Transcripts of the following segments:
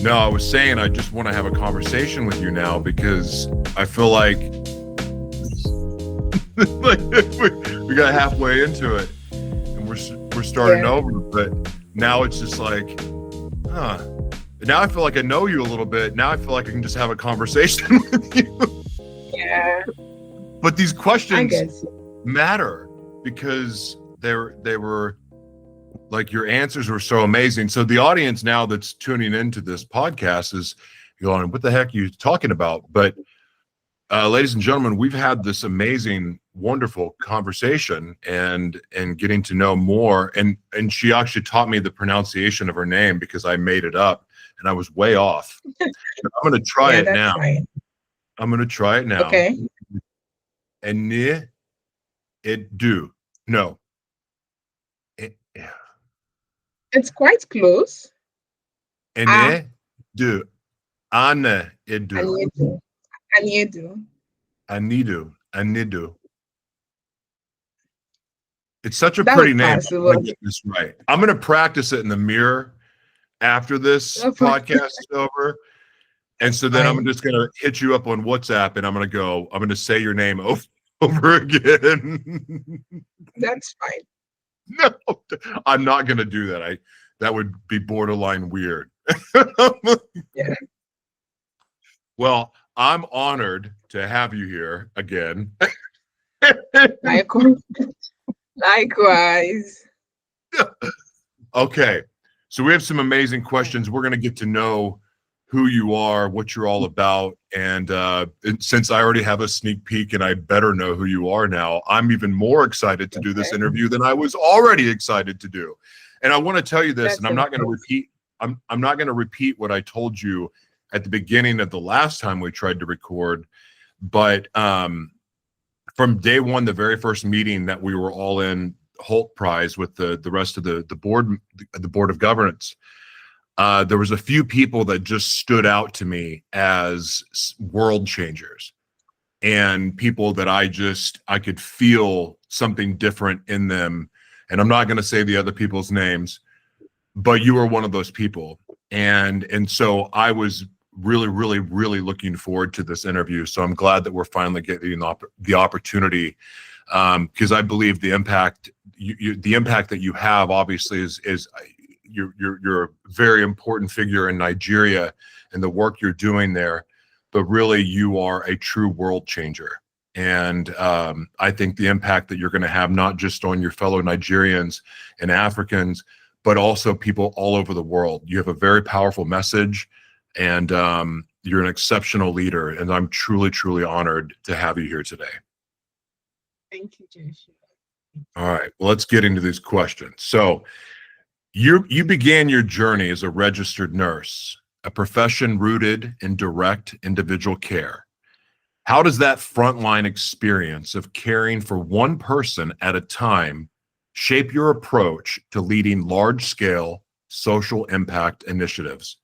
No, I was saying I just want to have a conversation with you now because I feel like, like we got halfway into it and we're starting over, but now it's just like, huh. Now I feel like I know you a little bit. Now I feel like I can just have a conversation with you. Yeah. But these questions matter because they were like, your answers were so amazing. So the audience now that's tuning into this podcast is going, what the heck are you talking about? But ladies and gentlemen, we've had this amazing, wonderful conversation and getting to know more. And she actually taught me the pronunciation of her name because I made it up and I was way off. I'm going to try it now. Fine. I'm going to try it now. Okay. Aniedu. No. It's quite close. Aniedu. Aniedu. Aniedu. It's such a pretty name. I'm gonna get this right. I'm going to practice it in the mirror after this podcast is over. And so then I'm just going to hit you up on WhatsApp and I'm going to say your name over again. That's fine. No, I'm not going to do that. That would be borderline weird. Yeah. Well, I'm honored to have you here again. Likewise. Okay. So we have some amazing questions. We're going to get to know who you are, what you're all about. And since I already have a sneak peek and I better know who you are now, I'm even more excited to do this interview than I was already excited to do. And I want to tell you this, and I'm not going to repeat. I'm not going to repeat what I told you at the beginning of the last time we tried to record. But from day one, the very first meeting that we were all in Holt Prize with the rest of the board of governance, there was a few people that just stood out to me as world changers and people that I could feel something different in them. And I'm not going to say the other people's names, but you were one of those people. And so I was really, really, really looking forward to this interview. So I'm glad that we're finally getting the opportunity, because I believe the impact that you have obviously is you're a very important figure in Nigeria and the work you're doing there, but really you are a true world changer. And I think the impact that you're going to have, not just on your fellow Nigerians and Africans, but also people all over the world. You have a very powerful message, and you're an exceptional leader. And I'm truly, truly honored to have you here today. Thank you, Joshua. All right, well, let's get into these questions. So you began your journey as a registered nurse, a profession rooted in direct individual care. How does that frontline experience of caring for one person at a time shape your approach to leading large-scale social impact initiatives?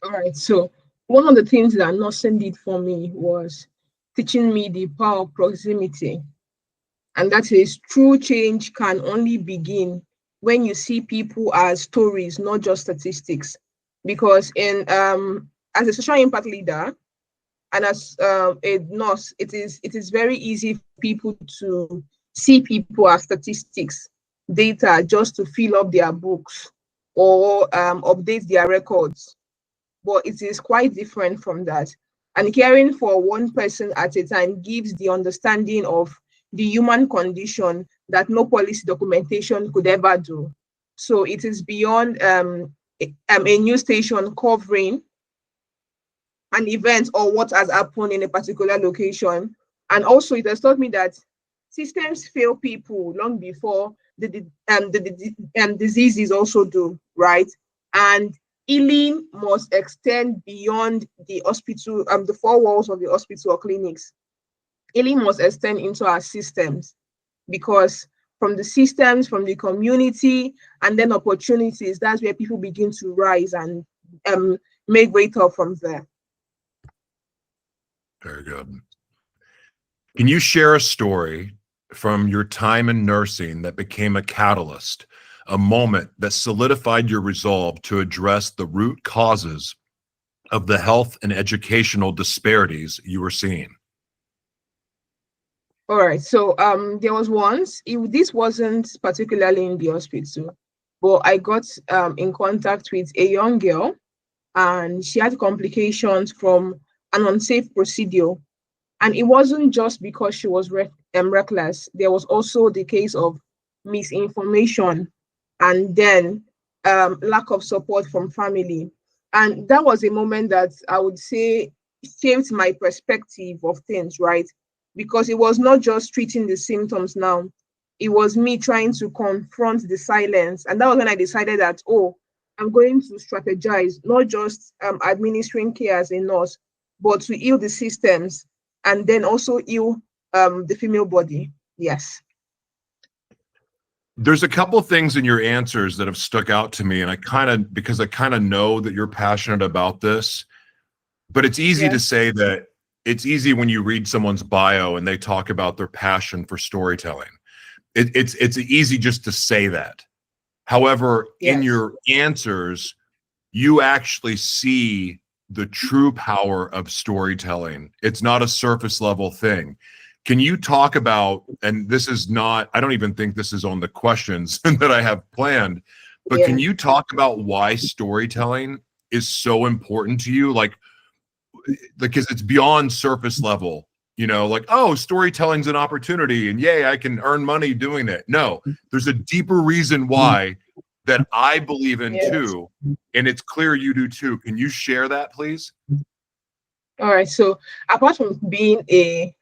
All right, so one of the things that nursing did for me was teaching me the power of proximity. And that is, true change can only begin when you see people as stories, not just statistics. Because as a social impact leader and as a nurse, it is very easy for people to see people as statistics, data, just to fill up their books or update their records. But it is quite different from that. And caring for one person at a time gives the understanding of the human condition that no policy documentation could ever do. So it is beyond a news station covering an event or what has happened in a particular location. And also it has taught me that systems fail people long before the diseases also do, right? And healing must extend beyond the hospital, the four walls of the hospital or clinics. Healing must extend into our systems, because from the systems, from the community, and then opportunities, that's where people begin to rise and make great up from there. Very good. Can you share a story from your time in nursing that became a catalyst, a moment that solidified your resolve to address the root causes of the health and educational disparities you were seeing? All right. So there was once, this wasn't particularly in the hospital, but I got in contact with a young girl, and she had complications from an unsafe procedure. And it wasn't just because she was reckless. There was also the case of misinformation, and then lack of support from family. And that was a moment that I would say shaped my perspective of things, right? Because it was not just treating the symptoms now, it was me trying to confront the silence. And that was when I decided that, oh, I'm going to strategize, not just administering care as a nurse, but to heal the systems and then also heal the female body. Yes. There's a couple of things in your answers that have stuck out to me, and because I kind of know that you're passionate about this, but it's easy to say that it's easy when you read someone's bio and they talk about their passion for storytelling. It's easy just to say that. However, in your answers, you actually see the true power of storytelling. It's not a surface level thing. Can you talk about, and this is not, I don't even think this is on the questions that I have planned, but can you talk about why storytelling is so important to you? Like, because it's beyond surface level, you know, like, oh, storytelling's an opportunity and yay, I can earn money doing it. No, there's a deeper reason why that I believe in too. And it's clear you do too. Can you share that, please? All right. So apart from being a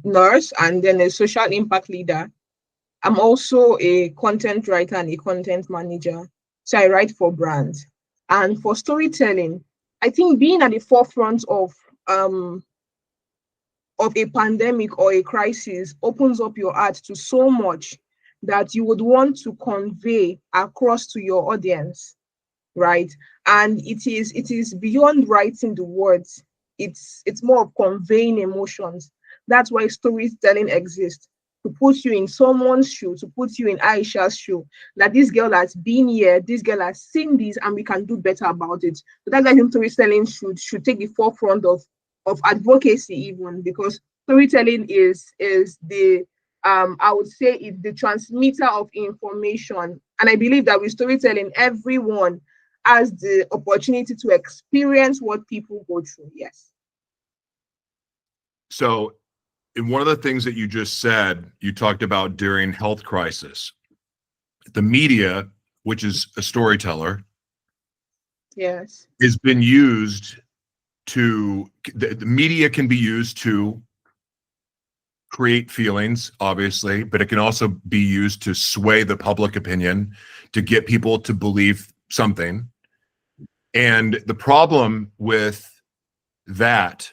nurse and then a social impact leader, I'm also a content writer and a content manager. So I write for brands. And for storytelling, I think being at the forefront of a pandemic or a crisis opens up your heart to so much that you would want to convey across to your audience, right? And it is beyond writing the words. It's more of conveying emotions. That's why storytelling exists, to put you in someone's shoe, to put you in Aisha's shoe, that this girl has been here, this girl has seen this, and we can do better about it. So that's why I think storytelling should take the forefront of advocacy, even, because storytelling is the I would say it's the transmitter of information. And I believe that with storytelling, everyone has the opportunity to experience what people go through. Yes. So, in one of the things that you just said, you talked about during health crisis, the media, which is a storyteller, yes, has been used to, the media can be used to create feelings, obviously, but it can also be used to sway the public opinion, to get people to believe something. And the problem with that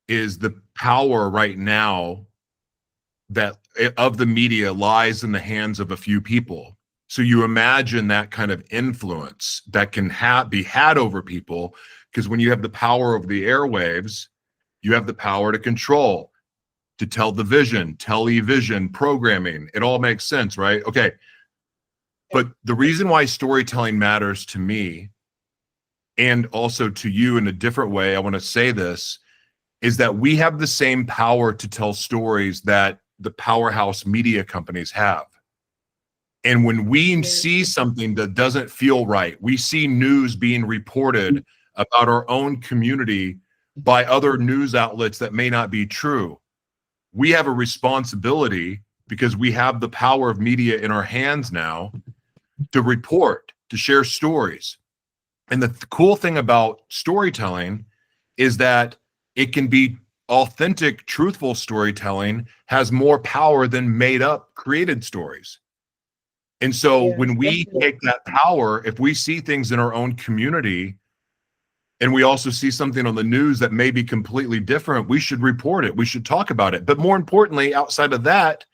is the power right now that of the media lies in the hands of a few people. So you imagine that kind of influence that can be had over people, because when you have the power of the airwaves, you have the power to control, to tell the vision, television, programming. It all makes sense, right? Okay. But the reason why storytelling matters to me, and also to you in a different way, I want to say this, is that we have the same power to tell stories that the powerhouse media companies have. And when we see something that doesn't feel right, we see news being reported about our own community by other news outlets that may not be true, we have a responsibility, because we have the power of media in our hands now, to report, to share stories. And the cool thing about storytelling is that it can be authentic, truthful storytelling has more power than made up, created stories. And so when we take that power, if we see things in our own community and we also see something on the news that may be completely different, we should report it. We should talk about it. But more importantly, outside of that,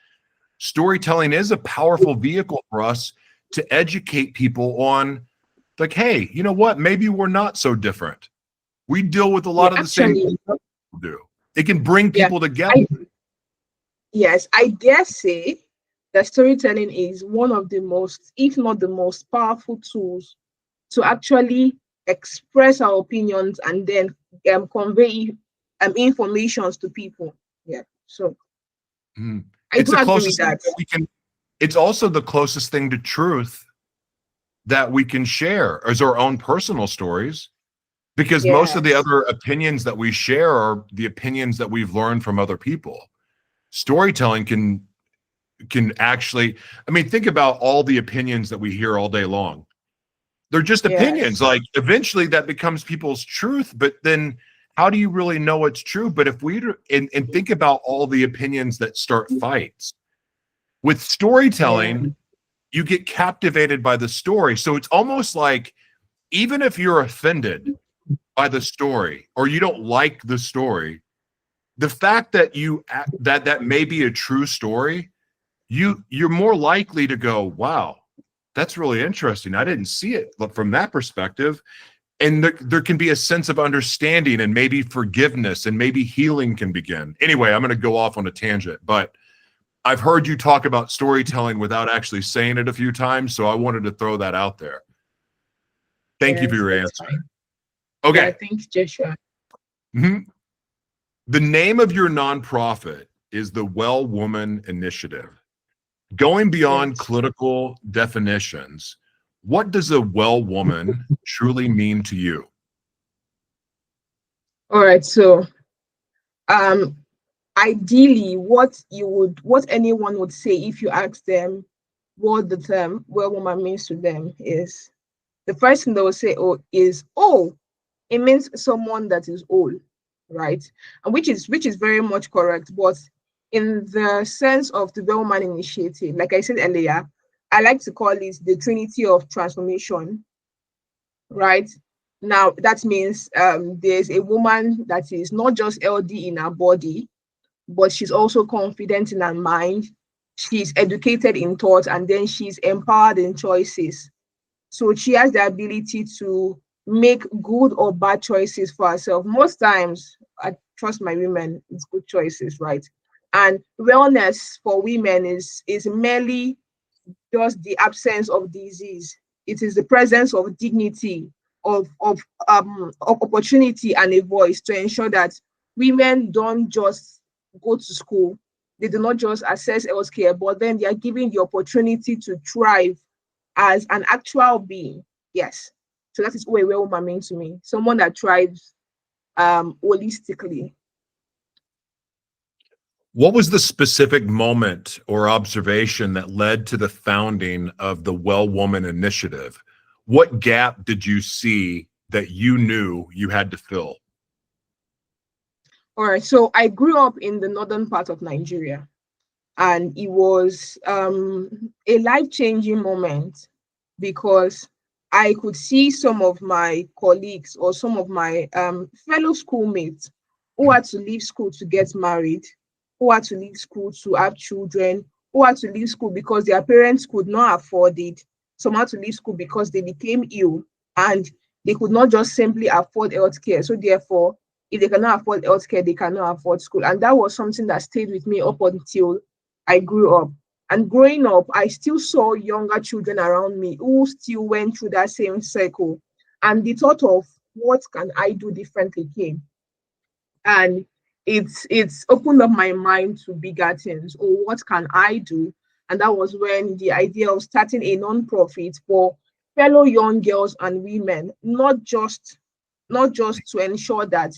storytelling is a powerful vehicle for us to educate people on, like, hey, you know what? Maybe we're not so different. We deal with a lot of the same things people do. It can bring people together. I dare say that storytelling is one of the most, if not the most powerful tools to actually express our opinions and then convey informations to people. Yeah. So I It's do the agree with closest thing that. that we can. It's also the closest thing to truth that we can share as our own personal stories, because most of the Yes. other opinions that we share are the opinions that we've learned from other people. Storytelling can actually, I mean, think about all the opinions that we hear all day long. They're just opinions. Yes. Like eventually that becomes people's truth, but then how do you really know it's true? But if we and think about all the opinions that start fights. With Yeah. storytelling, you get captivated by the story. So it's almost like even if you're offended by the story or you don't like the story, the fact that that may be a true story, you're more likely to go, wow, that's really interesting. I didn't see it from that perspective. And there can be a sense of understanding and maybe forgiveness and maybe healing can begin. Anyway, I'm going to go off on a tangent, but I've heard you talk about storytelling without actually saying it a few times, so I wanted to throw that out there. Thank you for Yes, your that's answer. fine. Yeah, Okay. thanks, Joshua. Mhm. The name of your nonprofit is the Well Woman Initiative. Going beyond Yes. clinical definitions, what does a well woman truly mean to you? All right. So um ideally what anyone would say if you ask them what the term well woman means to them is, the first thing they will say, oh, it means someone that is old, right? And which is very much correct. But in the sense of the well woman initiative, like I said earlier, I like to call it the Trinity of Transformation, right? Now that means there's a woman that is not just LD in her body, but she's also confident in her mind. She's educated in thought, and then she's empowered in choices. So she has the ability to make good or bad choices for herself. Most times, I trust my women, it's good choices, right? And wellness for women is merely just the absence of disease. It is the presence of dignity, of opportunity and a voice to ensure that women don't just go to school, they do not just access healthcare, but then they are given the opportunity to thrive as an actual being. Yes. So that is what a well woman means to me. Someone that thrives holistically. What was the specific moment or observation that led to the founding of the Well Woman Initiative? What gap did you see that you knew you had to fill? All right. So I grew up in the northern part of Nigeria, and it was a life-changing moment because I could see some of my colleagues or some of my fellow schoolmates who had to leave school to get married, who had to leave school to have children, who had to leave school because their parents could not afford it. Some had to leave school because they became ill and they could not just simply afford healthcare. So therefore, if they cannot afford healthcare, they cannot afford school. And that was something that stayed with me up until I grew up. And growing up, I still saw younger children around me who still went through that same cycle. And the thought of what can I do differently came. And it's opened up my mind to bigger things. Or what can I do? And that was when the idea of starting a non-profit for fellow young girls and women, not just to ensure that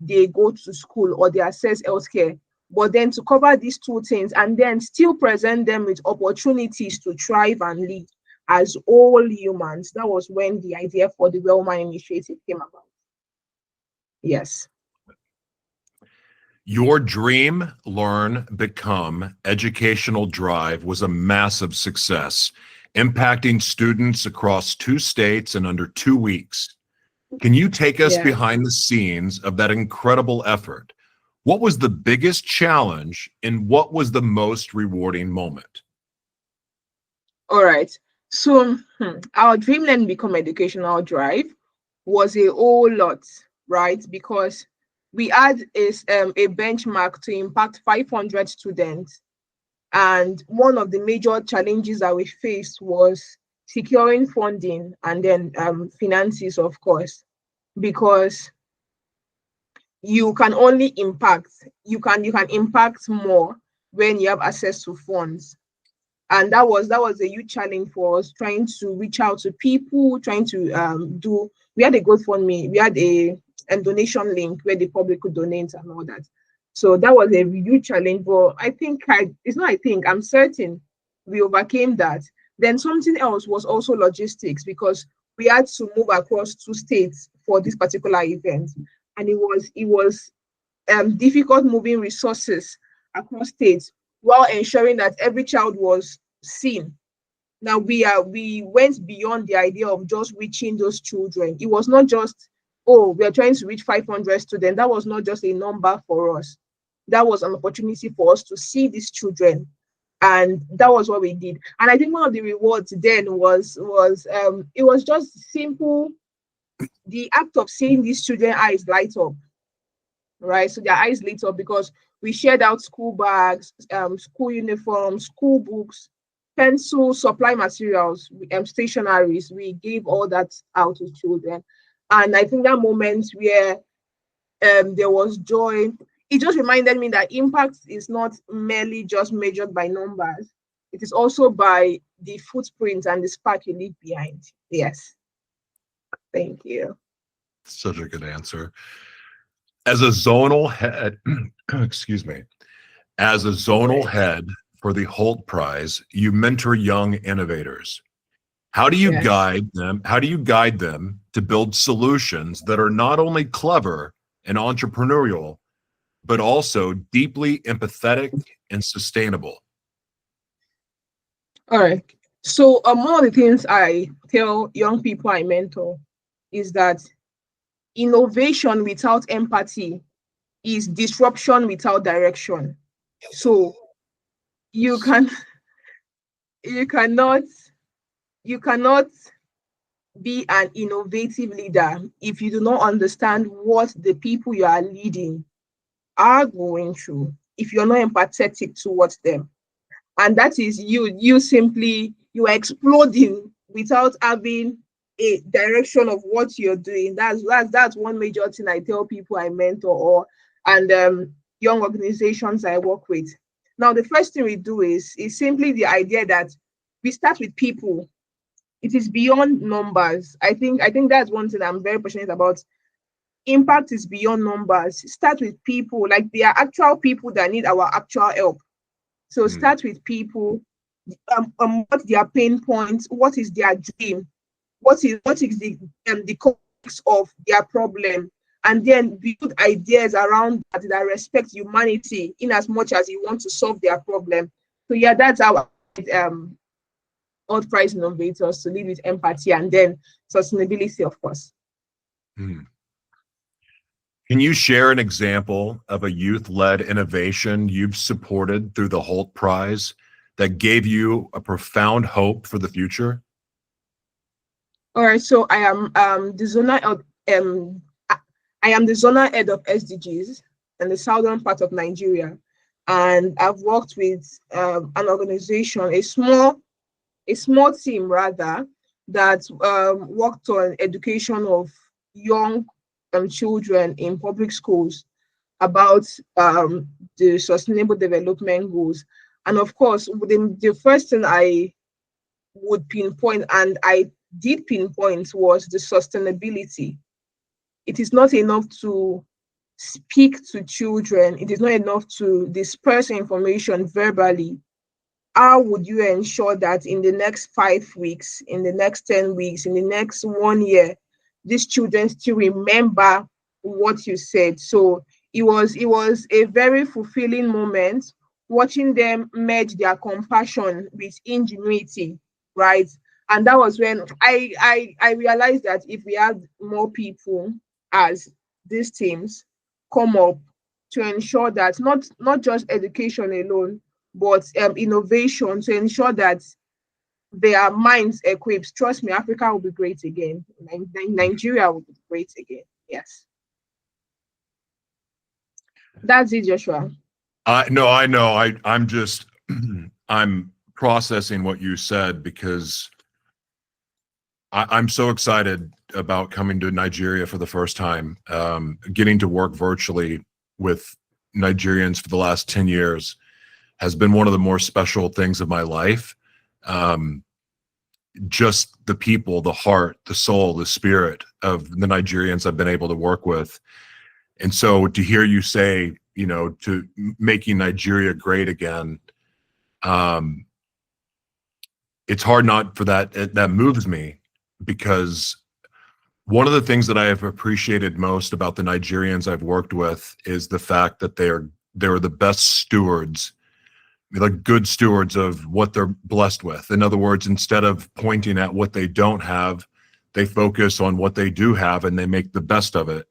they go to school or they access healthcare, but then to cover these two things and then still present them with opportunities to thrive and lead as all humans. That was when the idea for the Wellman Initiative came about. Yes. Your dream, learn, become educational drive was a massive success, impacting students across 2 states in under 2 weeks. Can you take us Yeah. behind the scenes of that incredible effort? What was the biggest challenge and what was the most rewarding moment? All right. So our Dreamland Become Educational Drive was a whole lot, right? Because we had a benchmark to impact 500 students And one of the major challenges that we faced was securing funding and then finances, of course, because you can only impact, you can impact more when you have access to funds. And that was a huge challenge for us, trying to reach out to people, trying to do. We had a GoFundMe, we had a donation link where the public could donate and all that. So that was a huge challenge. But I'm certain we overcame that. Then something else was also logistics, because we had to move across 2 states for this particular event, and it was difficult moving resources across states while ensuring that every child was seen. Now we went beyond the idea of just reaching those children. It was not just, oh, we are trying to reach 500 students. That was not just a number for us. That was an opportunity for us to see these children, and that was what we did. And I think one of the rewards then was it was just simple, the act of seeing these children eyes light up, right? So their eyes lit up because we shared out school bags, school uniforms, school books, pencils, supply materials, stationaries. We gave all that out to children. And I think that moment where there was joy, it just reminded me that impact is not merely just measured by numbers. It is also by the footprint and the spark you leave behind. Yes. Thank you. Such a good answer. As a zonal head, excuse me, as a zonal head for the Holt Prize, you mentor young innovators. How do you Yes. guide them? How do you guide them to build solutions that are not only clever and entrepreneurial, but also deeply empathetic and sustainable? All right. So one of the things I tell young people I mentor is that innovation without empathy is disruption without direction. So you can you cannot you cannot be an innovative leader if you do not understand what the people you are leading are going through, if you're not empathetic towards them. And that is you are exploding without having a direction of what you're doing. That's one major thing I tell people I mentor or and young organizations I work with. Now the first thing we do is simply the idea that we start with people. It is beyond numbers. I think that's one thing I'm very passionate about. Impact is beyond numbers. Start with people. Like, there are actual people that need our actual help. So start with people, what their pain points, what is their dream, what is the context of their problem, and then build ideas around that respect humanity in as much as you want to solve their problem. So yeah, that's how all prize innovators to lead with empathy and then sustainability, of course. Hmm. Can you share an example of a youth-led innovation you've supported through the Holt Prize that gave you a profound hope for the future? All right, so I am the zonal I am the zonal head of SDGs in the southern part of Nigeria, and I've worked with an organization, a small team rather, that worked on education of young children in public schools about the sustainable development goals. And of course, the first thing I would pinpoint, and I did pinpoint, was the sustainability. It is not enough to speak to children. It is not enough to disperse information verbally. How would you ensure that in the next 5 weeks, in the next 10 weeks, in the next 1 year, these children still remember what you said? So it was a very fulfilling moment watching them merge their compassion with ingenuity, right? And that was when I realized that if we had more people as these teams come up to ensure that not just education alone, but innovation, to ensure that their minds equipped, trust me, Africa will be great again. Nigeria will be great again. Yes. That's it, Joshua. No, I know. I'm just I'm processing what you said because I'm so excited about coming to Nigeria for the first time, getting to work virtually with Nigerians for the last 10 years has been one of the more special things of my life. Just the people, the heart, the soul, the spirit of the Nigerians I've been able to work with. And so to hear you say, to making Nigeria great again, it's hard not for that moves me, because one of the things that I have appreciated most about the Nigerians I've worked with is the fact that they're the best stewards, like good stewards of what they're blessed with. In other words, instead of pointing at what they don't have, they focus on what they do have and they make the best of it.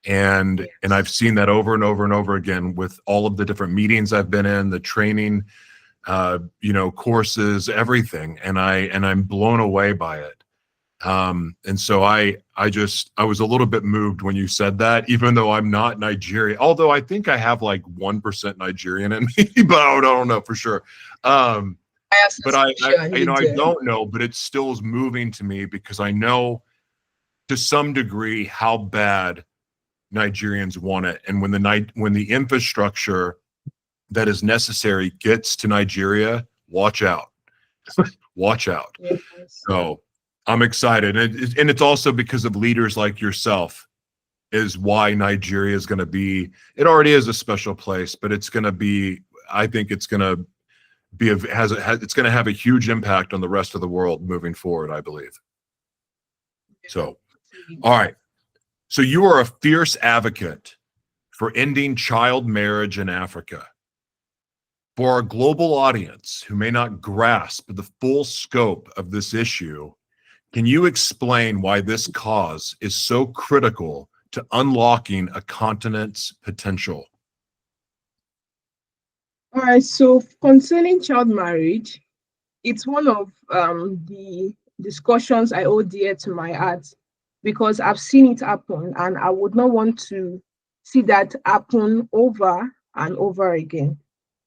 And I've seen that over and over and over again with all of the different meetings I've been in, the training, courses, everything. And I'm blown away by it. And so I was a little bit moved when you said that, even though I'm not Nigerian, although I think I have like 1% Nigerian in me, but I don't know for sure. But I don't know, but it still is moving to me because I know to some degree how bad Nigerians want it. And when the infrastructure that is necessary gets to Nigeria, watch out. Watch out. Yes. So I'm excited. And it's also because of leaders like yourself is why Nigeria is going to be, it already is a special place, but it's going to be, I think it's going to be, it's going to have a huge impact on the rest of the world moving forward, I believe. So, all right. So you are a fierce advocate for ending child marriage in Africa. For our global audience who may not grasp the full scope of this issue, can you explain why this cause is so critical to unlocking a continent's potential? All right, so concerning child marriage, it's one of the discussions I hold dear to my heart, because I've seen it happen and I would not want to see that happen over and over again.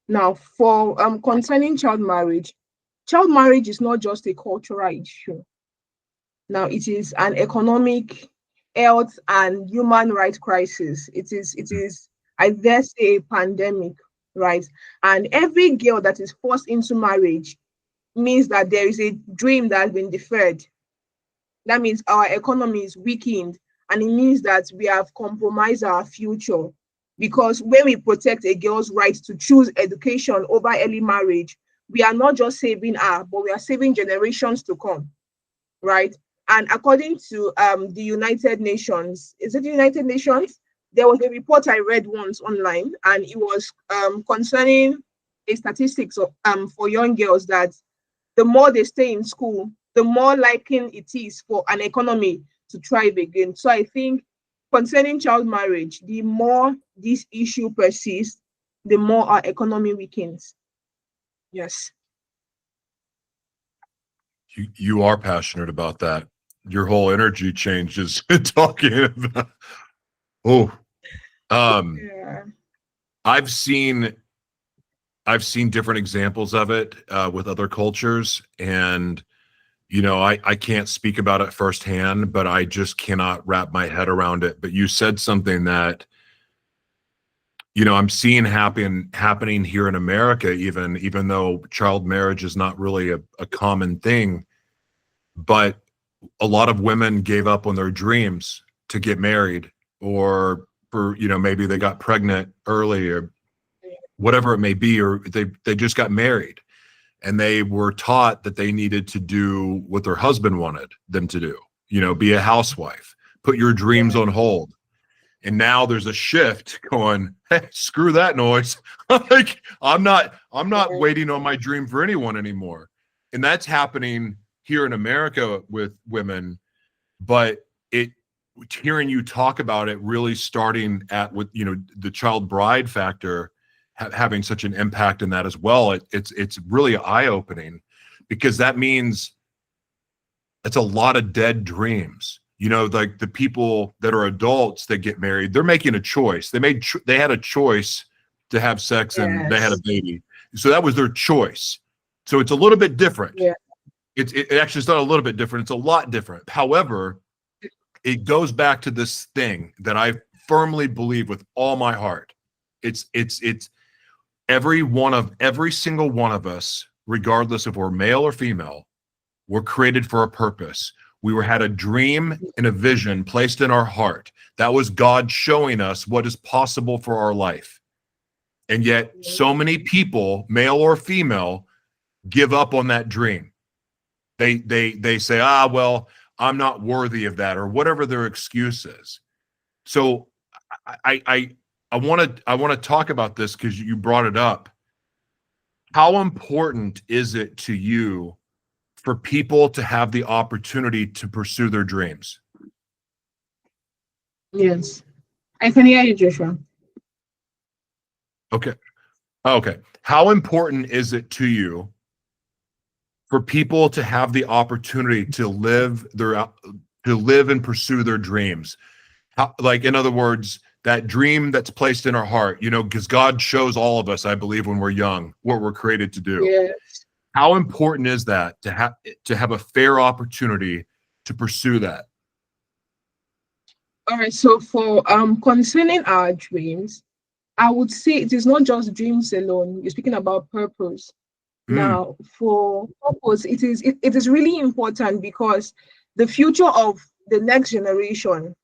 Now, for concerning child marriage is not just a cultural issue. Now, it is an economic, health, and human rights crisis. It is, I dare say, a pandemic, right? And every girl that is forced into marriage means that there is a dream that has been deferred. That means our economy is weakened, and it means that we have compromised our future. Because when we protect a girl's right to choose education over early marriage, we are not just saving her, but we are saving generations to come, right? And according to the United Nations, is it the United Nations? There was a report I read once online, and it was concerning a statistics of, for young girls, that the more they stay in school, the more likely it is for an economy to thrive again. So I think concerning child marriage, the more this issue persists, the more our economy weakens. Yes. You are passionate about that. Your whole energy changes talking about. Yeah. I've seen different examples of it with other cultures, and I can't speak about it firsthand, but I just cannot wrap my head around it. But you said something that I'm seeing happening here in America, even though child marriage is not really a common thing, but a lot of women gave up on their dreams to get married, or for maybe they got pregnant early, or whatever it may be, or they just got married and they were taught that they needed to do what their husband wanted them to do, be a housewife, put your dreams on hold. And now there's a shift going, hey, screw that noise. Like, I'm not waiting on my dream for anyone anymore. And that's happening here in America with women, but hearing you talk about it really starting with the child bride factor having such an impact in that as well. It's really eye-opening, because that means it's a lot of dead dreams. Like the people that are adults that get married, they're making a choice. They had a choice to have sex, and they had a baby. So that was their choice. So it's a little bit different. Yeah. It actually is not a little bit different. It's a lot different. However, it goes back to this thing that I firmly believe with all my heart. It's every single one of us, regardless if we're male or female, we're created for a purpose. We had a dream and a vision placed in our heart. That was God showing us what is possible for our life. And yet so many people, male or female, give up on that dream. They say, well, I'm not worthy of that, or whatever their excuse is. So I want to talk about this because you brought it up. How important is it to you for people to have the opportunity to pursue their dreams? Yes. I can hear you, Joshua. Okay. How important is it to you for people to have the opportunity to live and pursue their dreams? Like, in other words, that dream that's placed in our heart, because God shows all of us, I believe, when we're young, what we're created to do. Yes. How important is that to have a fair opportunity to pursue that? All right. So for concerning our dreams, I would say it is not just dreams alone. You're speaking about purpose. Now, for purpose, it is really important because the future of the next generation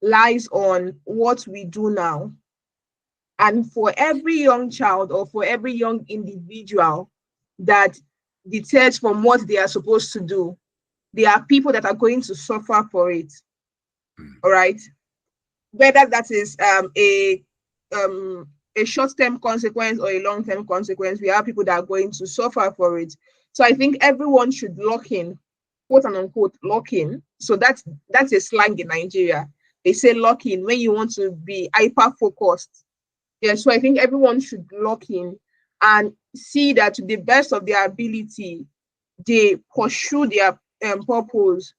lies on what we do now. And for every young child or for every young individual that deters from what they are supposed to do, there are people that are going to suffer for it. All right. Whether that is a short-term consequence or a long-term consequence, we have people that are going to suffer for it. So I think everyone should lock in, quote and unquote, lock in. So that's a slang in Nigeria. They say lock in when you want to be hyper-focused. Yeah, so I think everyone should lock in and see that to the best of their ability, they pursue their purpose,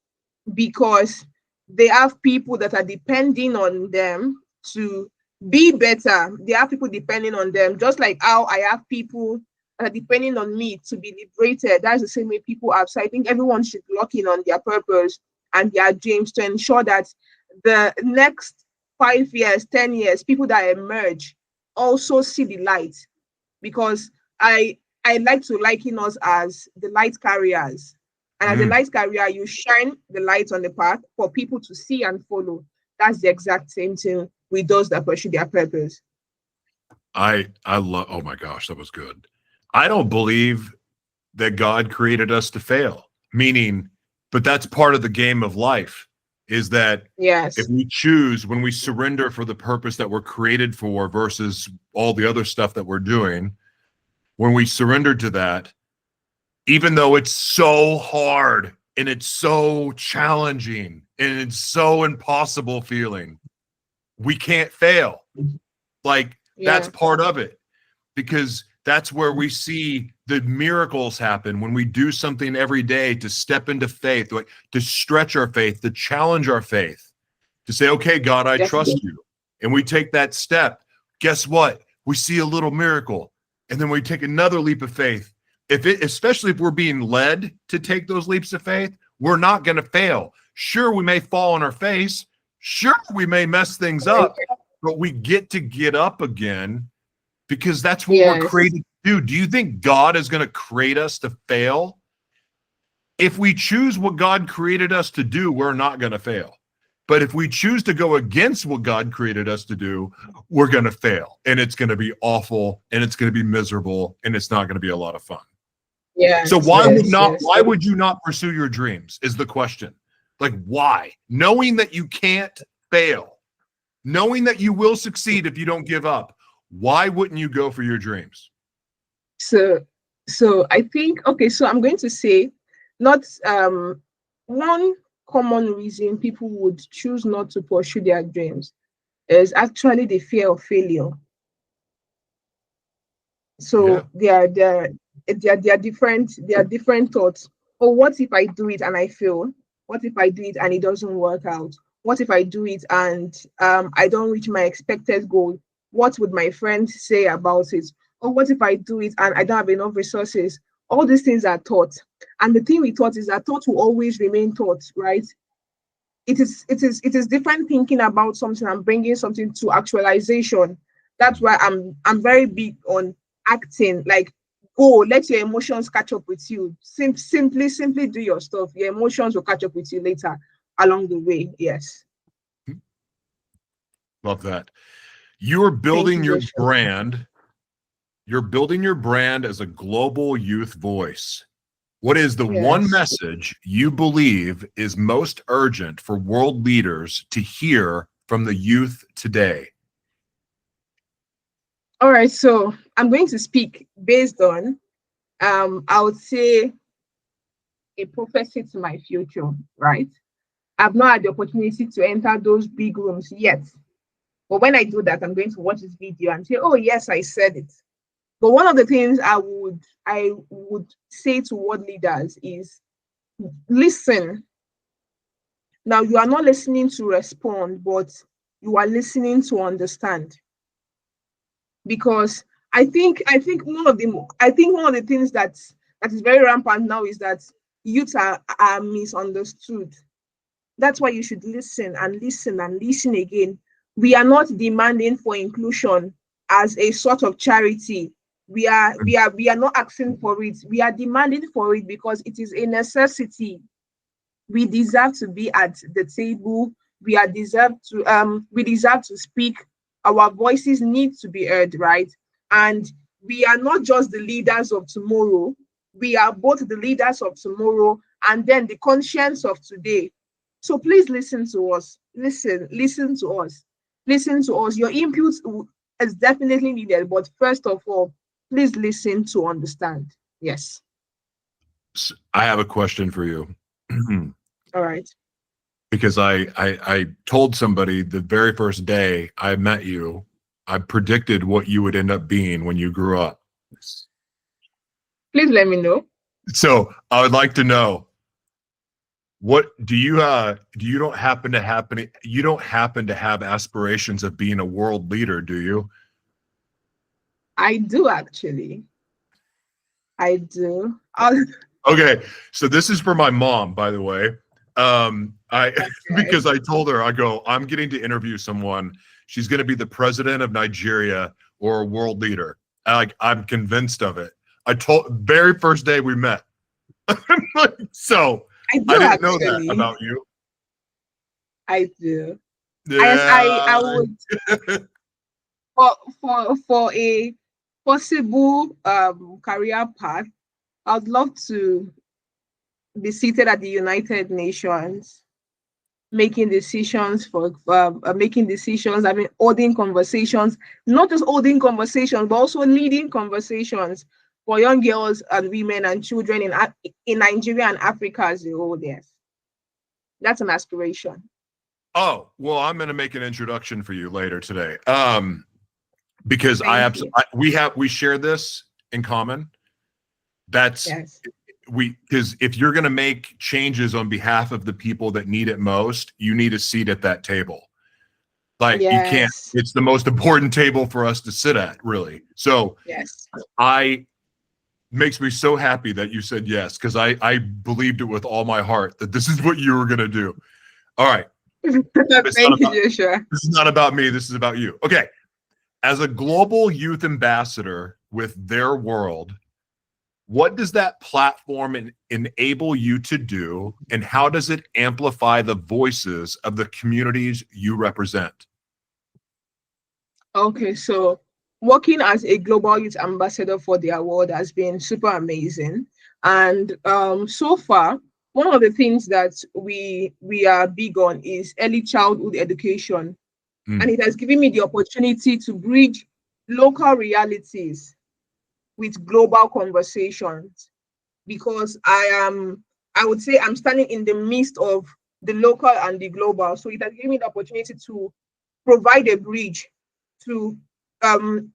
because they have people that are depending on them to be better. They have people depending on them, just like how I have people that are depending on me to be liberated. That's the same way people have. So I think everyone should lock in on their purpose and their dreams to ensure that the next 5 years, 10 years, people that emerge also see the light. Because I like to liken us as the light carriers. And as a light carrier, you shine the light on the path for people to see and follow. That's the exact same thing with those that pursue their purpose. I love, oh my gosh, that was good. I don't believe that God created us to fail, meaning, but that's part of the game of life, is that Yes. if we choose, when we surrender for the purpose that we're created for versus all the other stuff that we're doing, when we surrender to that, even though it's so hard and it's so challenging and it's so impossible feeling, we can't fail. Like, that's part of it, because that's where we see the miracles happen when we do something every day to step into faith, like to stretch our faith, to challenge our faith, to say, okay, God, I trust you. And we take that step. Guess what? We see a little miracle. And then we take another leap of faith. Especially if we're being led to take those leaps of faith, we're not going to fail. Sure, we may fall on our face. Sure, we may mess things up, but we get up again, because that's what we're created to do. Do you think God is going to create us to fail? If we choose what God created us to do, we're not going to fail. But if we choose to go against what God created us to do, we're going to fail. And it's going to be awful, and it's going to be miserable, and it's not going to be a lot of fun. So why would you not pursue your dreams is the question. Like, why? Knowing that you can't fail, knowing that you will succeed if you don't give up, why wouldn't you go for your dreams? So I think, so I'm going to say, not one common reason people would choose not to pursue their dreams is actually the fear of failure. So there are different thoughts. Oh, what if I do it and I fail? What if I do it and it doesn't work out? What if I do it and I don't reach my expected goal? What would my friends say about it? or what if I do it and I don't have enough resources? All these things are taught. And the thing we taught is that thought will always remain taught, right? It is different thinking about something and bringing something to actualization. That's why I'm very big on acting. Like, go, let your emotions catch up with you. Simply do your stuff. Your emotions will catch up with you later along the way. Yes. Love that. You're Thank building you, your Joshua. brand. You're building your brand as a global youth voice. What is the one Yes. message you believe is most urgent for world leaders to hear from the youth today? All right. So I'm going to speak based on I would say a prophecy to my future, right? I've not had the opportunity to enter those big rooms yet. But when I do that, I'm going to watch this video and say, oh yes, I said it. But one of the things I would say to world leaders is listen. Now you are not listening to respond, but you are listening to understand. Because I think one of the things that is very rampant now is that youth are misunderstood. That's why you should listen and listen and listen again. We are not demanding for inclusion as a sort of charity. We are not asking for it. We are demanding for it because it is a necessity. We deserve to be at the table. We deserve to speak. Our voices need to be heard, right? And we are not just the leaders of tomorrow. We are both the leaders of tomorrow and then the conscience of today. So please listen to us. Listen to us. Listen to us. Your input is definitely needed, but first of all, please listen to understand. Yes. I have a question for you. All right. Because I told somebody the very first day I met you, I predicted what you would end up being when you grew up. Please let me know. So I would like to know, what do you don't happen to have aspirations of being a world leader, do you? I do actually. I do. Okay, so this is for my mom, by the way. I Okay. because I told her, I go, I'm getting to interview someone. She's going to be the president of Nigeria or a world leader. I'm convinced of it. I told very first day we met. So I I do didn't know that actually. about you. I do. I Yeah. would for a possible career path, I'd love to be seated at the United Nations, making decisions making decisions. I mean, holding conversations, not just holding conversations, but also leading conversations for young girls and women and children in Nigeria and Africa as a whole. Yes, that's an aspiration. Oh, well, I'm going to make an introduction for you later today. Because Thank you. we share this in common. That's Yes. because if you're going to make changes on behalf of the people that need it most, you need a seat at that table. Like, you can't, Yes. it's the most important table for us to sit at, really. So Yes. I makes me so happy that you said yes, because I believed it with all my heart that this is what you were going to do. All right. Thank you, Joshua. This is not about me. This is about you. Okay. As a global youth ambassador with Their World, what does that platform enable you to do, and how does it amplify the voices of the communities you represent? Okay, so working as a global youth ambassador for the award has been super amazing. And so far, one of the things that we are big on is early childhood education. And Mm. it has given me the opportunity to bridge local realities with global conversations because I would say I'm standing in the midst of the local and the global. So it has given me the opportunity to provide a bridge to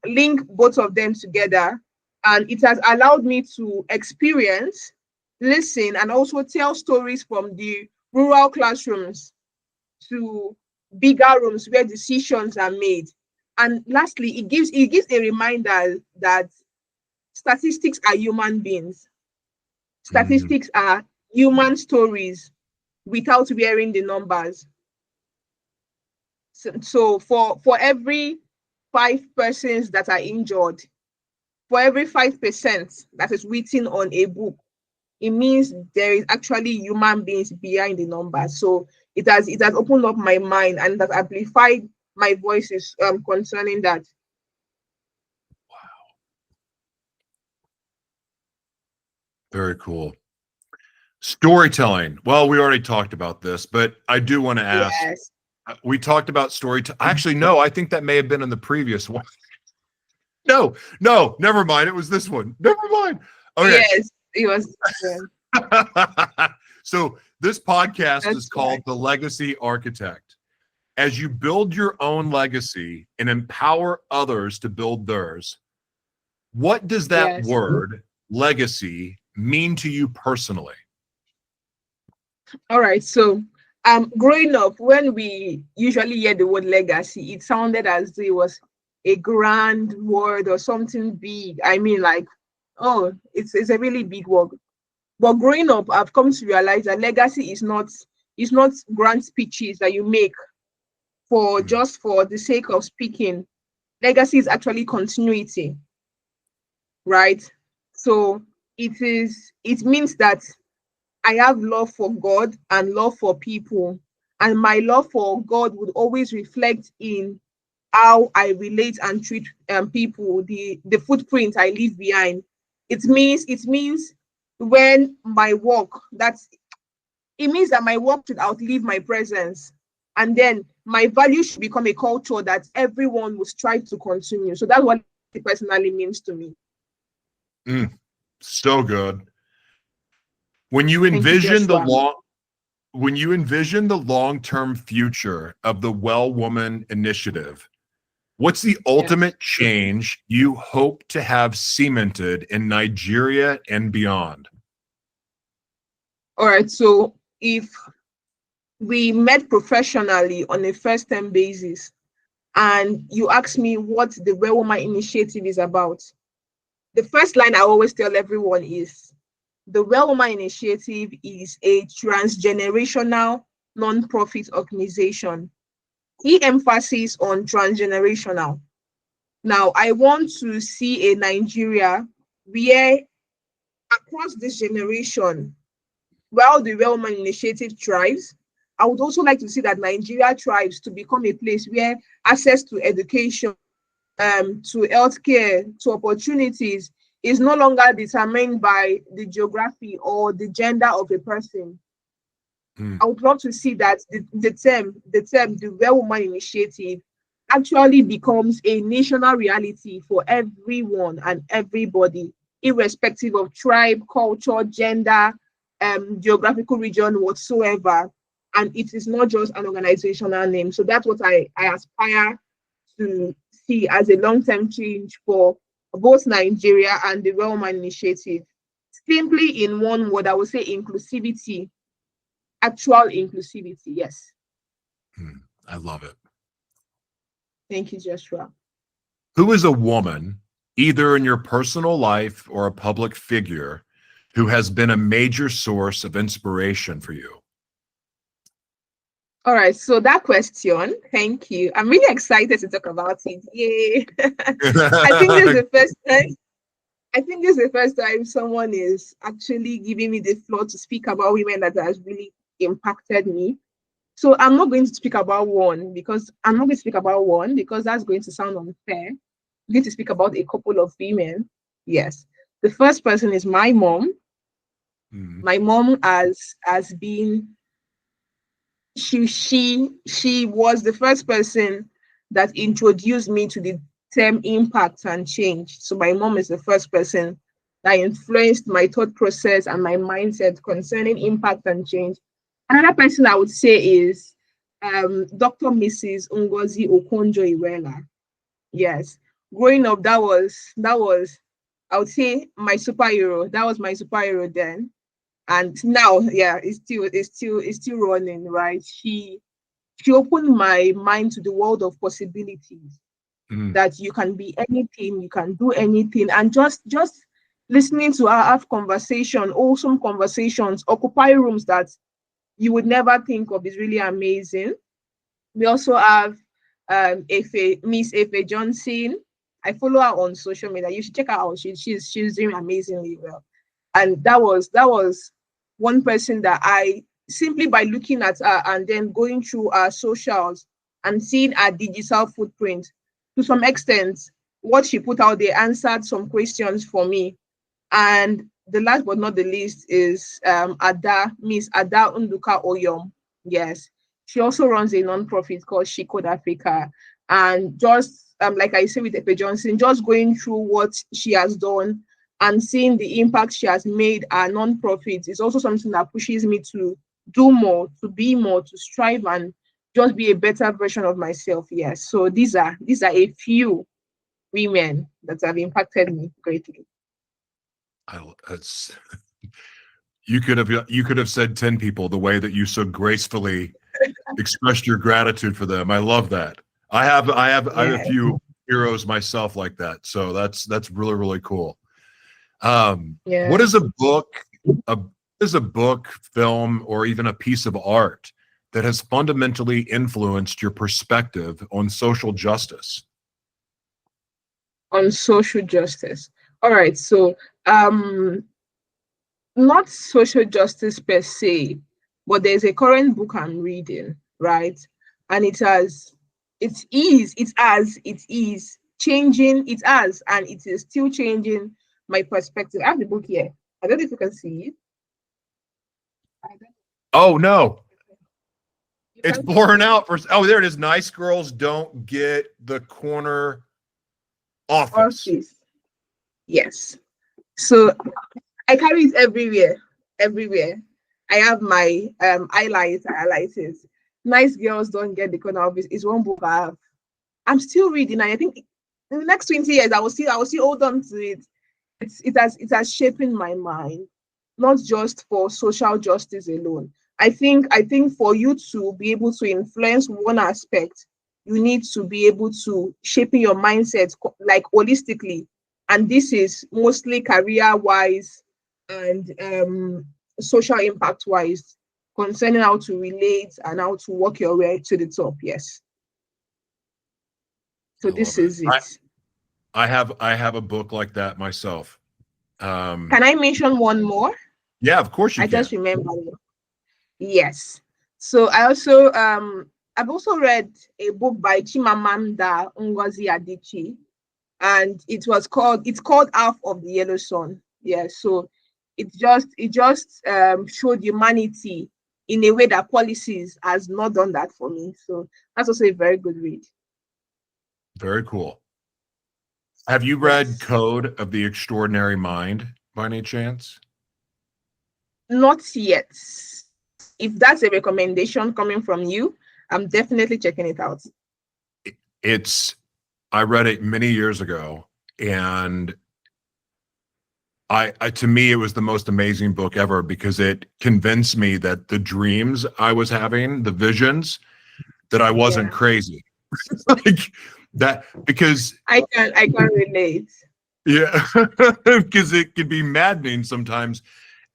link both of them together. And it has allowed me to experience, listen, and also tell stories from the rural classrooms to bigger rooms where decisions are made. And lastly, it gives a reminder that statistics are human beings. Mm. Statistics are human stories without wearing the numbers. So for every 5 persons that are injured, for every 5% that is written on a book, it means there is actually human beings behind the numbers. So it has opened up my mind and that amplified my voices concerning that. Very cool. Storytelling. Well, we already talked about this, but I do want to ask. Yes. We talked about storytelling. Actually, no, I think that may have been in the previous one. No, no, never mind. It was this one. Never mind. Okay. Yes, it was. Yeah, So this podcast is that's called right. The Legacy Architect. As you build your own legacy and empower others to build theirs, what does that Yes. word, legacy, mean to you personally? All right. So, growing up, when we usually hear the word legacy, it sounded as though it was a grand word or something big. I mean, like, oh, it's a really big word. But growing up, I've come to realize that legacy is not grand speeches that you make for Mm, just for the sake of speaking. Legacy is actually continuity, right? So it means that I have love for God and love for people. And my love for God would always reflect in how I relate and treat people, the footprint I leave behind. It means when my work, it means that my work should outlive my presence. And then my value should become a culture that everyone will strive to continue. So that's what it personally means to me. mm, so good. When you Thank you, envision the Joshua. long when you envision the long-term future of the Well Woman Initiative, what's the Yes. ultimate change you hope to have cemented in Nigeria and beyond? All right. So if we met professionally on a first term basis and you ask me what the Well Woman Initiative is about, the first line I always tell everyone is the Well Woman Initiative is a transgenerational non-profit organization. Key emphasis on transgenerational. Now, I want to see a Nigeria where across this generation, while the Well Woman Initiative thrives, I would also like to see that Nigeria thrives to become a place where access to education, to healthcare, to opportunities is no longer determined by the geography or the gender of a person. Mm, I would love to see that the Well Woman Initiative actually becomes a national reality for everyone and everybody, irrespective of tribe, culture, gender, geographical region whatsoever. And it is not just an organizational name. So that's what I aspire to see as a long-term change for both Nigeria and the Well Woman Initiative. Simply in one word, I would say inclusivity, actual inclusivity. Yes. I love it. Thank you, Joshua. Who is a woman, either in your personal life or a public figure, who has been a major source of inspiration for you? All right. So that question, thank you. I'm really excited to talk about it. Yay. I think this is the first time. I think this is the first time someone is actually giving me the floor to speak about women that has really impacted me. So I'm not going to speak about one because that's going to sound unfair. I'm going to speak about a couple of women. Yes. The first person is my mom. Mm, My mom has been she was the first person that introduced me to the term impact and change. So my mom is the first person that influenced my thought process and my mindset concerning impact and change. Another person I would say is Dr. Mrs. Ngozi Okonjo-Iweala. Yes, growing up, that was I would say my superhero. That was my superhero then, and now, yeah, it's still running. Right? She opened my mind to the world of possibilities. that you can be anything, you can do anything, and just listening to her have conversation, awesome conversations, occupy rooms that you would never think of is really amazing. We also have Miss Efe Johnson. I follow her on social media. You should check her out. She's doing amazingly well. And that was one person that I, simply by looking at her and then going through her socials and seeing her digital footprint, to some extent, what she put out there answered some questions for me. And the last but not the least is Miss Ada Unduka Oyom. Yes, she also runs a non-profit called She Code Africa. And just like I said with Epe Johnson, just going through what she has done and seeing the impact she has made our non-profit is also something that pushes me to do more, to be more, to strive and just be a better version of myself. Yes. So these are a few women that have impacted me greatly. That's you could have said 10 people the way that you so gracefully expressed your gratitude for them. I love that. I have a few heroes myself like that. So that's really, really cool. What is a book, film, or even a piece of art that has fundamentally influenced your perspective on social justice? On social justice. All right. So not social justice per se, but there's a current book I'm reading, right? And it is changing, and it is still changing my perspective. I have the book here. I don't know if you can see it. Oh no. It's blurring out for, oh, there it is. Nice Girls Don't Get the Corner Office. Yes. So I carry it everywhere. I have my highlights. Nice Girls Don't Get the Corner Office is one book I'm still reading, and I think in the next 20 years I will still hold on to it. It has shaped my mind, not just for social justice alone. I think for you to be able to influence one aspect, you need to be able to shape your mindset like holistically. And this is mostly career-wise and social impact-wise, concerning how to relate and how to work your way to the top. Yes. So this is it. I have a book like that myself. Can I mention one more? Yeah, of course you I can. just remember. Yes. So I've also read a book by Chimamanda Ngozi Adichie, and it's called Half of the Yellow Sun. Yeah. So it just showed humanity in a way that policies has not done that for me. So that's also a very good read. Very cool. Have you read Code of the Extraordinary Mind by any chance? Not yet. If that's a recommendation coming from you, I'm definitely checking it out. I read it many years ago, and I to me it was the most amazing book ever because it convinced me that the dreams I was having, the visions, that I wasn't crazy. Like that, because I can relate. Yeah, because it can be maddening sometimes.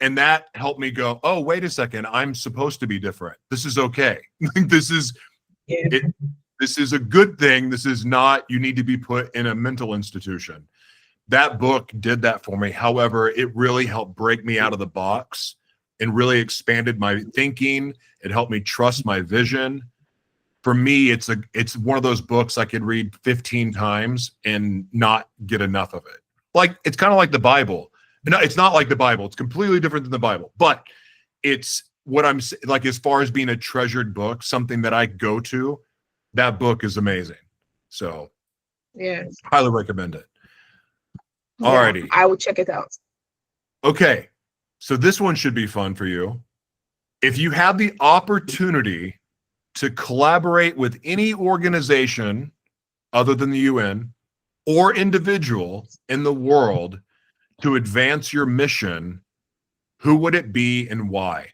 And that helped me go, oh, wait a second, I'm supposed to be different. This is okay. This is this is a good thing. This is not, you need to be put in a mental institution. That book did that for me. However, it really helped break me out of the box and really expanded my thinking. It helped me trust my vision. For me, it's one of those books I could read 15 times and not get enough of it. Like, it's kind of like the Bible. No, it's not like the Bible. It's completely different than the Bible. But it's what I'm like, as far as being a treasured book, something that I go to, that book is amazing. So, highly recommend it. Alrighty. I will check it out. Okay. So this one should be fun for you. If you have the opportunity to collaborate with any organization other than the UN or individual in the world to advance your mission, who would it be and why?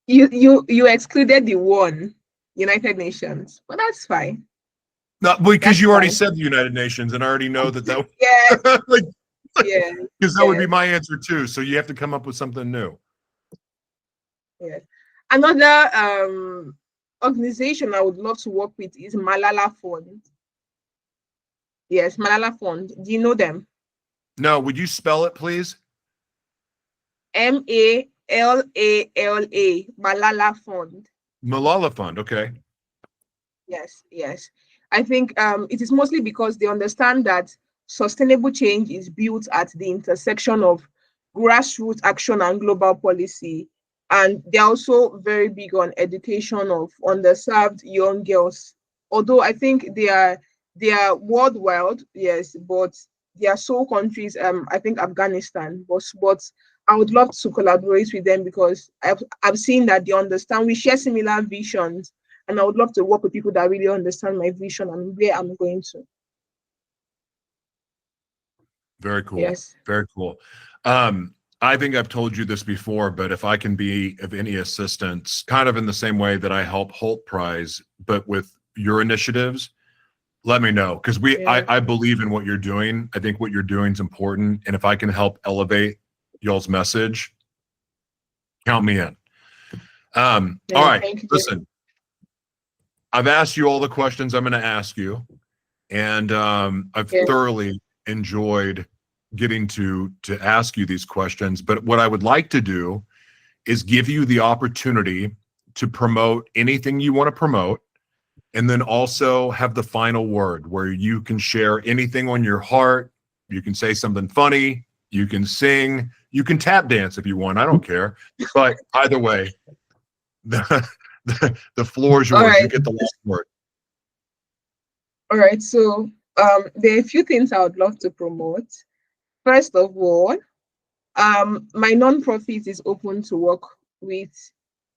You excluded the one, United Nations, but that's fine. Not because That's you already fine. said the United Nations, and I already know that Yes, like yes, because that would be yes, my answer too. So you have to come up with something new. yes. Another organization I would love to work with is Malala Fund. Yes, Malala Fund. Do you know them? No, would you spell it, please? Malala, Malala Fund. Malala Fund. Okay. Yes, yes. I think it is mostly because they understand that sustainable change is built at the intersection of grassroots action and global policy. And they're also very big on education of underserved young girls. Although I think they are worldwide, yes, but their sole countries, I think Afghanistan, but I would love to collaborate with them because I've seen that they understand, we share similar visions, and I would love to work with people that really understand my vision and where I'm going to. Very cool. Yes. Very cool. I think I've told you this before, but if I can be of any assistance, kind of in the same way that I help Holt Prize, but with your initiatives, let me know because Yeah. I believe in what you're doing. I think what you're doing is important, and if I can help elevate y'all's message, count me in. All Yeah. right, Thank you very much. listen, I've asked you all the questions I'm going to ask you, and I've Yeah. thoroughly enjoyed getting to ask you these questions. But what I would like to do is give you the opportunity to promote anything you want to promote, and then also have the final word where you can share anything on your heart. You can say something funny, you can sing, you can tap dance if you want. I don't care. But either way, the floor is All yours. You right. get the last word. All right. So there are a few things I would love to promote. First of all, my non-profit is open to work with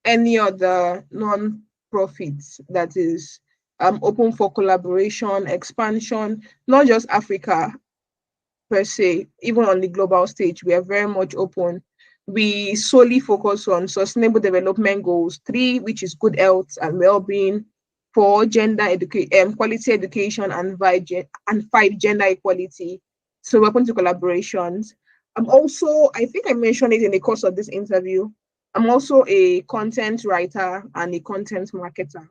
any other non-profit that is open for collaboration, expansion, not just Africa per se, even on the global stage, we are very much open. We solely focus on sustainable development goals, 3, which is good health and well-being, 4, gender education, quality education, and fight gender equality. So we're open to collaborations. I'm also, I think I mentioned it in the course of this interview, I'm also a content writer and a content marketer.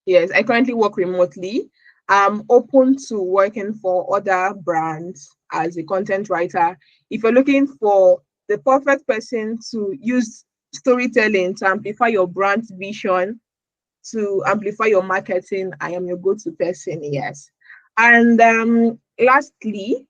Yes, I currently work remotely. I'm open to working for other brands as a content writer. If you're looking for the perfect person to use storytelling to amplify your brand vision, to amplify your marketing, I am your go-to person. Yes. And lastly,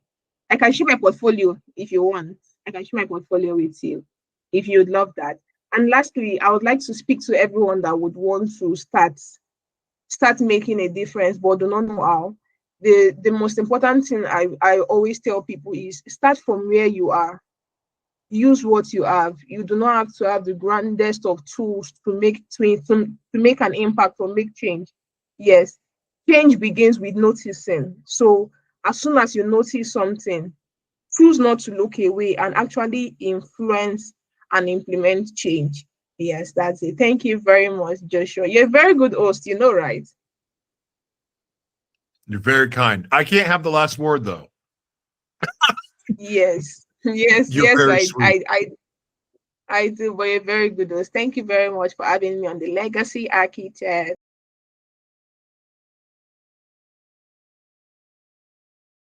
I can share my portfolio if you want. I can share my portfolio with you if you'd love that. And lastly, I would like to speak to everyone that would want to start making a difference but do not know how. The most important thing I always tell people is start from where you are. Use what you have. You do not have to have the grandest of tools to make an impact or make change. Yes, change begins with noticing. So as soon as you notice something, choose not to look away and actually influence and implement change. Yes, that's it. Thank you very much, Joshua. You're a very good host, you know, right? You're very kind. I can't have the last word though. Yes, yes, You're yes. very I, sweet. I, I, I do. But you're very good host. Thank you very much for having me on the Legacy Architect.